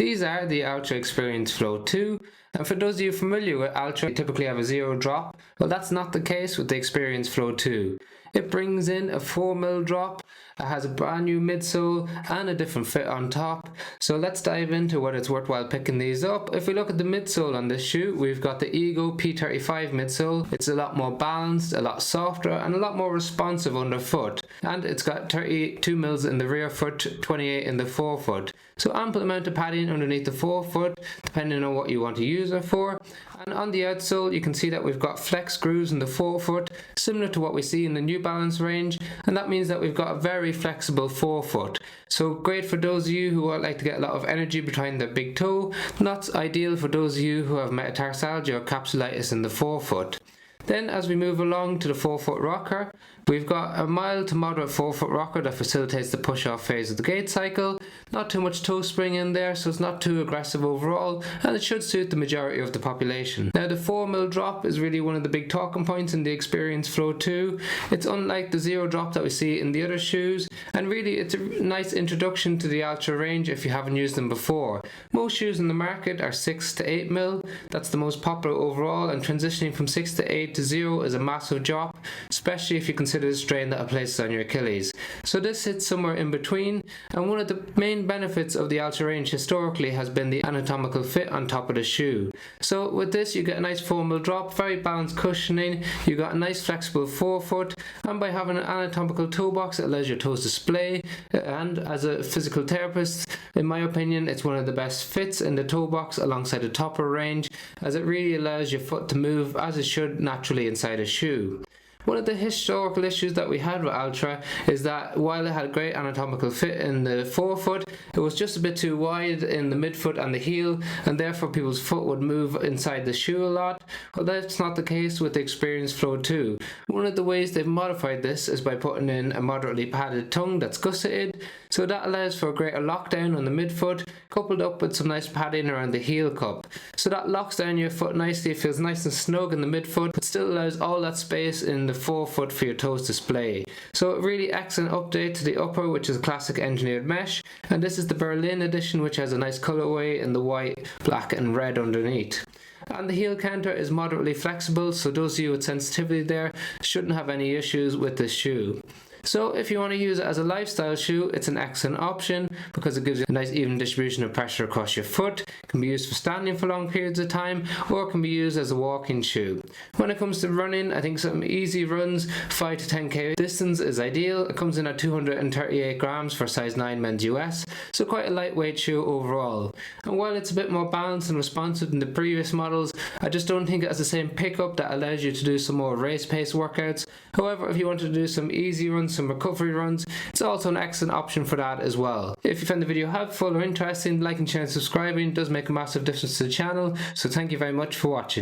These are the Altra Experience Flow 2, and for those of you familiar with Altra, you typically have a 0 drop. Well, that's not the case with the Experience Flow 2. It brings in a 4mm drop, it has a brand new midsole and a different fit on top. So let's dive into whether it's worthwhile picking these up. If we look at the midsole on this shoe, we've got the Ego P35 midsole. It's a lot more balanced, a lot softer and a lot more responsive underfoot. And it's got 32mm in the rear foot, 28 in the forefoot. So ample amount of padding underneath the forefoot, depending on what you want to use it for. And on the outsole, you can see that we've got flex grooves in the forefoot, similar to what we see in the New Balance range, and that means that we've got a very flexible forefoot. So great for those of you who would like to get a lot of energy behind their big toe. Not ideal for those of you who have metatarsalgia or capsulitis in the forefoot. Then as we move along to the forefoot rocker, we've got a mild to moderate forefoot rocker that facilitates the push-off phase of the gait cycle. Not too much toe spring in there, so it's not too aggressive overall, and it should suit the majority of the population. Now the 4mm drop is really one of the big talking points in the Experience Flow 2. It's unlike the 0 drop that we see in the other shoes, and really it's a nice introduction to the Altra range if you haven't used them before. Most shoes in the market are 6 to 8mm, that's the most popular overall, and transitioning from 6 to 8 to 0 is a massive drop, especially if you consider the strain that it places on your Achilles. So this sits somewhere in between, and one of the main benefits of the Altra range historically has been the anatomical fit on top of the shoe. So with this you get a nice 4mm drop, very balanced cushioning, you got a nice flexible forefoot, and by having an anatomical toe box it allows your toes to splay, and as a physical therapist, in my opinion, it's one of the best fits in the toe box alongside the topper range, as it really allows your foot to move as it should naturally inside a shoe. One of the historical issues that we had with Altra is that while it had a great anatomical fit in the forefoot, it was just a bit too wide in the midfoot and the heel, and therefore people's foot would move inside the shoe a lot. Well, that's not the case with the Experience Flow 2. One of the ways they've modified this is by putting in a moderately padded tongue that's gusseted, so that allows for a greater lockdown on the midfoot, coupled up with some nice padding around the heel cup. So that locks down your foot nicely, it feels nice and snug in the midfoot, but still allows all that space in the forefoot for your toes to splay. So a really excellent update to the upper, which is classic engineered mesh, and this is the Berlin edition, which has a nice colorway in the white, black and red underneath. And the heel counter is moderately flexible, so those of you with sensitivity there shouldn't have any issues with this shoe. So if you want to use it as a lifestyle shoe, it's an excellent option because it gives you a nice even distribution of pressure across your foot. It can be used for standing for long periods of time, or it can be used as a walking shoe. When it comes to running, I think some easy runs, 5 to 10k distance is ideal. It comes in at 238 grams for size 9 men's US, so quite a lightweight shoe overall. And while it's a bit more balanced and responsive than the previous models, I just don't think it has the same pickup that allows you to do some more race pace workouts. However, if you want to do some easy runs, some recovery runs, it's also an excellent option for that as well. If you found the video helpful or interesting, liking, sharing, subscribing does make a massive difference to the channel, so thank you very much for watching.